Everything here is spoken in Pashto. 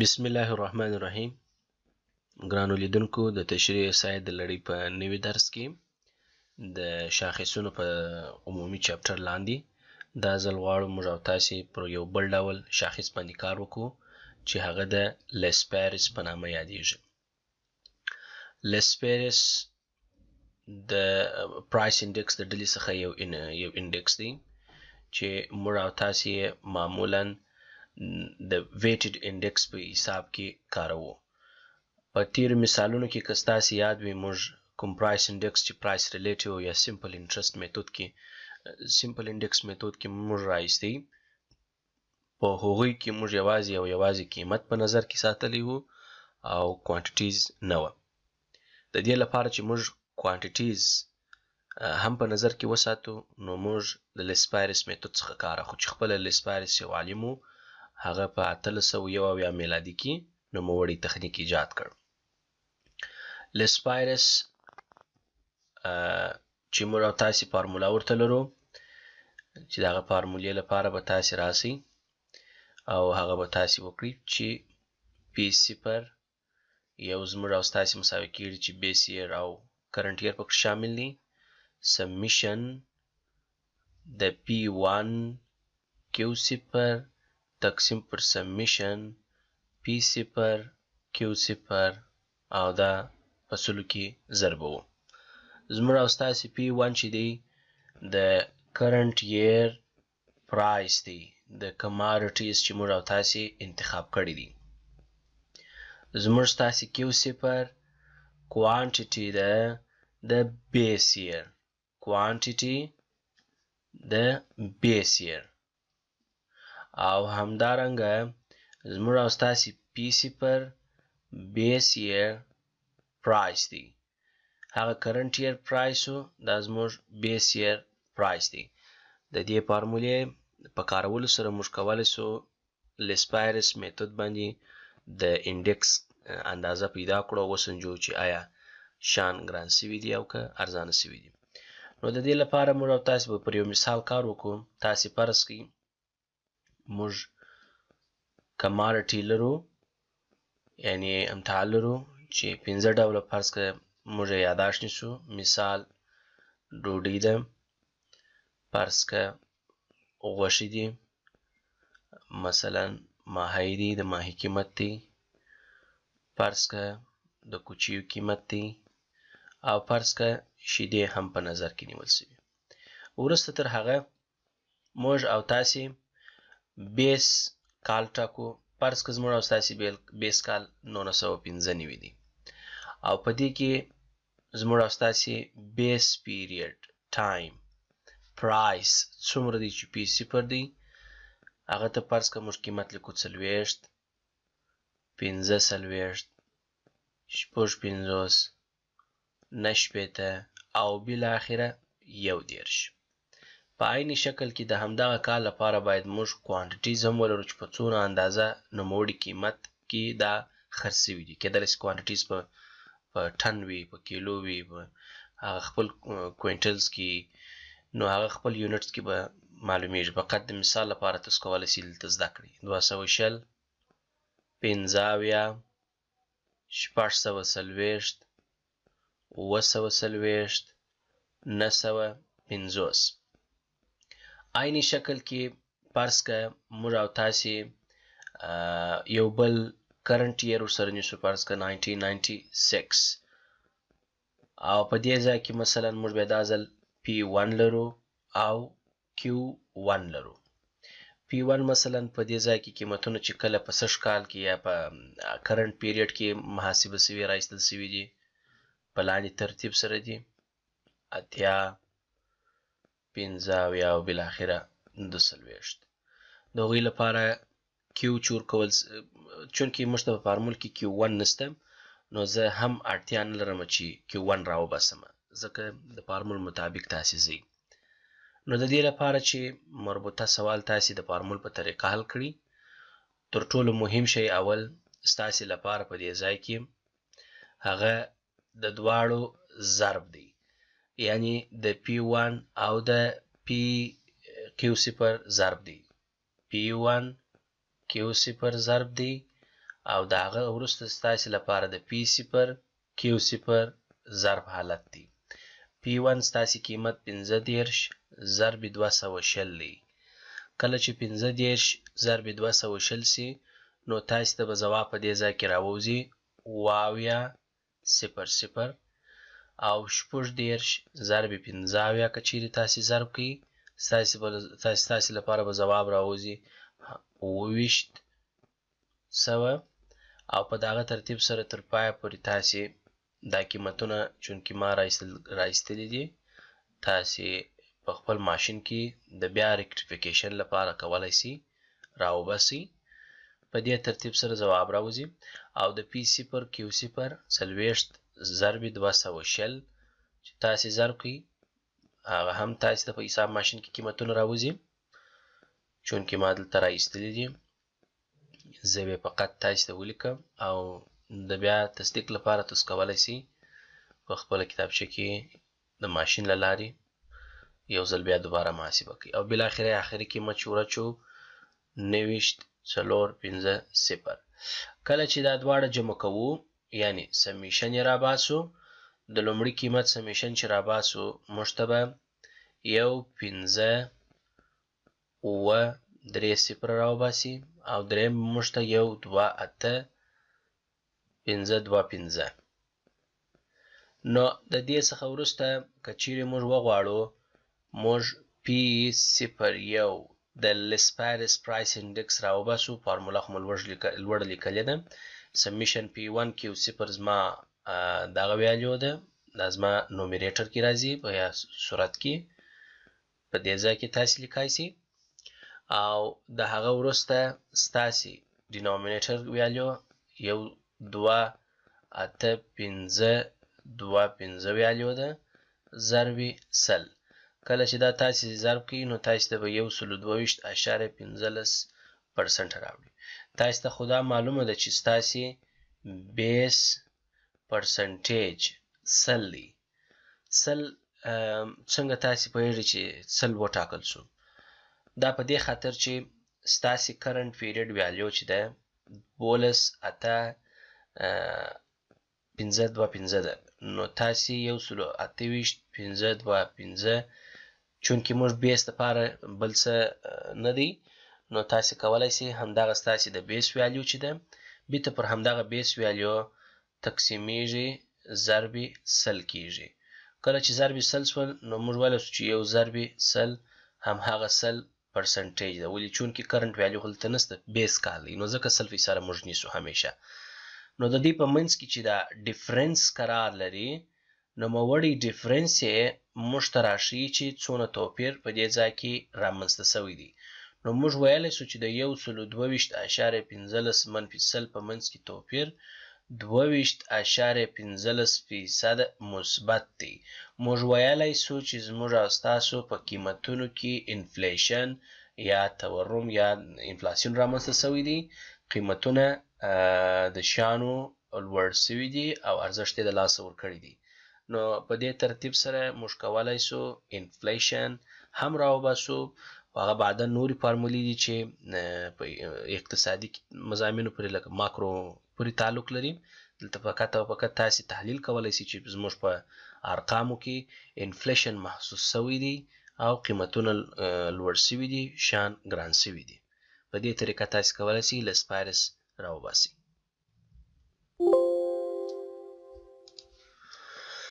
بسم الله الرحمن الرحیم. ګرانو لیدونکو، د تشریح ساید د لړۍ په نوي درس کې د شاخصونو په عمومي چپټر لاندې دا ځل غواړو موږ او تاسې پر یو بل ډول شاخص باندې کار وکړو چې هغه د لسپیرس په نامه یادیږي. لسپیرس د پرایس انډکس د ډلې څخه یو انډکس دی چې موږ او تاسې معمولاً د ویټډ انډکس په حساب کې کاروو. په تیرو مثالونو کې که ستاسې یاد وي، موږ کوم پرایس انډکس چې پرایس ریلیټیو یا سمپل انټرست میتود کې سمپل انډکس میتود کې موږ راایستی، په هغوی کې موږ یوازې قیمت په نظر کې ساتلی وو او کوانټیټیز نه وه. د دې لپاره چې موږ کوانټیټیز هم په نظر کې وساتو، نو موږ د لسپایرس میتود څخه کار اخلو چې خپله لسپایرس یو عالم و، هغه په 1801 میلادي کې نوموړی تخنیک ایجاد کړ. لسپایرس چې موږ او تاسې فارمولا ورته لرو، چې دغه فارمولې لپاره به تاسې راسئ او هغه به تاسې وکړئ چې پی صفر یو زموږ او ستاسې مساوي کېږي چې بیس ییر او کرنټ ییر پکې شامل دي، سمیشن د پی 1 کیو صفر تقسیم پر سمیشن پی صفر کیو صفر او دا په سلو کې ضرب وو. زموږ او ستاسې پی 1 چې دی د کرنټ ییر پرایس دی د کماډیټیز چې موږ او تاسې انتخاب کړی دي. زموږ ستاسې کیو صفر کوانټیټي ده د بیس ییر، کوانټیټي د بیس ییر، او همدارنګه زموږ او ستاسې پی صفر بیس ییر پرایس دی، هغه کرنټ ییر پرایس و، دا زموږ بیس ییر پرایس دی. د دې فارمولې په کارولو سره موږ کولی سو لسپایرس میتود باندې د انډکس اندازه پیدا کړو او وسنجو چې آیا شان ګران سوي دي او که ارزانه سوي دي. نو د دې لپاره موږ او تاسې به پر یو مثال کار وکړو. تاسې فرض کړئ موږ کماډیټي لرو، یعنې امتحان لرو چې 15 ډوله فرض کړه موږ یې یاداشت نیسو. مثال ډوډۍ ده، فرض کړه غوښې دي، مثلا ماهی دی، د ماهي قیمت دی، فرض کړه د کوچیو قیمت دی، او فرض کړه شیدې هم په نظر کې نیول شوي. وروسته تر هغه موږ او تاسې بیس کال ټاکو. فرض کړه زموږ او ستاسې بیس کال 1995 دی، او په دې کې زموږ او ستاسې بیس پیریډ ټایم پرایس څومره دی چې پی صفر دی، هغه ته فرض کړه موږ قیمت لیکو 40 45 شپږ 50 او بالاخره 1.10. په عیني شکل کې د همدغه کال لپاره باید موږ کوانټیټیز هم ولرو چې په څونه اندازه نوموړي قیمت کې دا خرڅ سوي دي. کیدلی شي کوانټیټیز په ټن وي، په کیلو وي، په هغه خپل کوینټلز کې، نو هغه خپل یونټس کې به معلومیږي. فقط د مثال لپاره تاسو کولی شئ دلته زده کړئ 220 50 640 940 950. عیني شکل کې فرض کړه موږ او تاسې یو بل کرنټ ییر ورسره نیسو، فرض کړه 1996، او په دې ځای کې مثلا موږ بیا دا ځل پی 1 لرو او کیو 1 لرو. پی 1 مثلا په دې ځای کې قیمتونه چې کله په سږ کال کې یا په کرنټ پیریډ کې محاسبه سوي راایستل سوي دي په لاندې ترتیب سره دي 80 50 او بالاخره 240. د هغوی لپاره کیو چور کول، چونکې موږ ته په فارمول کې کیو 1 نشته، نو زه هم اړتیا نه لرم چې کیو 1 راوباسم، ځکه د فارمول مطابق تاسې ځئ. نو د دې لپاره چې مربوطه سوال تاسې د فارمول په طریقه حل کړئ، تر ټولو مهم شی اول ستاسې لپاره په دې ځای کې هغه د دواړو ضرب دی، یعنی د پی 1 او د پی کیو صفر ضرب دی. پی 1 کیو صفر ضرب دی او د هغه وروسته ستاسې لپاره د P0 Q0 ضرب حالت دی. P1 ستاسې قیمت 15 ضرب 220 دی. کله چې 15 ضرب 220 سي نو تاسې ته به ځواب په دې ځای کې راوځي 0.00 او 18 ضرب 15 که چیرې تاسې ضرب کړئ ستاسې لپاره به ځواب راوځي 2800 او په دغه ترتیب سره تر پایه پورې تاسې دا قیمتونه چونکې ما راایستلي دي تاسې په خپل ماشین کې د بیا ریکټیفیکیشن لپاره کولی سي راوباسئ. په دې ترتیب سره ځواب راوځي او د P0 Q0 40 ضرب 220 چې تاسې ضرب کړئ هغه هم تاسې ته په حساب ماشین کې قیمتونه راوځي چونکې ما دلته راایستلي دي. زه به فقط تاسې ته ولیکم او د بیا تصدیق لپاره تاسو کولی سئ په خپله کتابچه کې د ماشین له لارې یو ځل بیا دوباره محاسبه کړئ او بالاخره آخري قیمت چې ورچو 90.450. کله چې دا دواړه جمع کوو یعنی سمیشن یې راباسو د لومړي قیمت سمیشن چې راباسو موږ ته به 1.5.9.3 راوباسي او دریم موږ ته 1.28.525. نو د دې څخه وروسته که چیرې موږ وغواړو موږ P01 د Laspyres Price Index راوباسو فارموله خو مو لوړه لیکلې ده سمیشن P1 Q0 زما دغه ویلیو ده دا زما نومیریټر کې راځي په یا صورت کې په دې ځای کې تاسې لیکای سئ او د هغه وروسته ستاسې ډینومینیټر ویلیو 1.2825 ویلیو ده ضرب 100. کله چې دا تاسې ضرب کړئ نو تاسې ته به 122.15% راوړي. تاسې ته خو دا معلومه ده چې ستاسې بیس پرسنټیج 100 دی. 100 څنګه تاسې پوهیږئ چې 100 وټاکل شو؟ دا په دې خاطر چې ستاسې کرنټ پیریډ ویلیو چې ده 12.825 ده نو تاسې 128.525 چونکې موږ بیس لپاره بل څه نه دی نو تاسې کولی سئ همدغه ستاسې د بیس ویلیو چې ده بیرته پر همدغه بیس ویلیو تقسیمیږي ضرب 100 کیږي. کله چې ضرب 100 شول نو موږ ویلی سو چې 1/100 همهغه 100% ده ولې چونکې کرنټ ویلیو هلته نشته بیس کال دی نو ځکه 100% موږ نیسو همیشه. نو د دې په منځ کې چې دا ډیفرنس قرار لري نوموړی ډیفرنس یې موږ ته راښیي چې څونه توپیر په دې ځای کې رامنځته شوی دی. نو موږ ویلی سو چې د 122.15 منفي 100 په منځ کې توپیر 22.15% مثبت دی. موږ ویلی سو چې زموږ او ستاسو په قیمتونو کې انفلیشن یا تورم یا انفلاسیون رامنځته شوی دی قیمتونه د شیانو لوړ شوي دي او ارزښت یې د لاسه ورکړی دی. نو په دې ترتیب سره موږ کولی سو انفلیشن هم راوباسو هغه بعدا نورې فارمولې دي چې په اقتصادي مضامینو پورې لکه ماکرو پورې تعلق لري دلته فقط او فقط تاسې تحلیل کولی سئ چې زموږ په ارقامو کې انفلیشن محسوس شوی دی او قیمتونه لوړ شوي دي شیان ګران شوي دي. په دې طریقه تاسې کولی سئ Laspyres راوباسئ.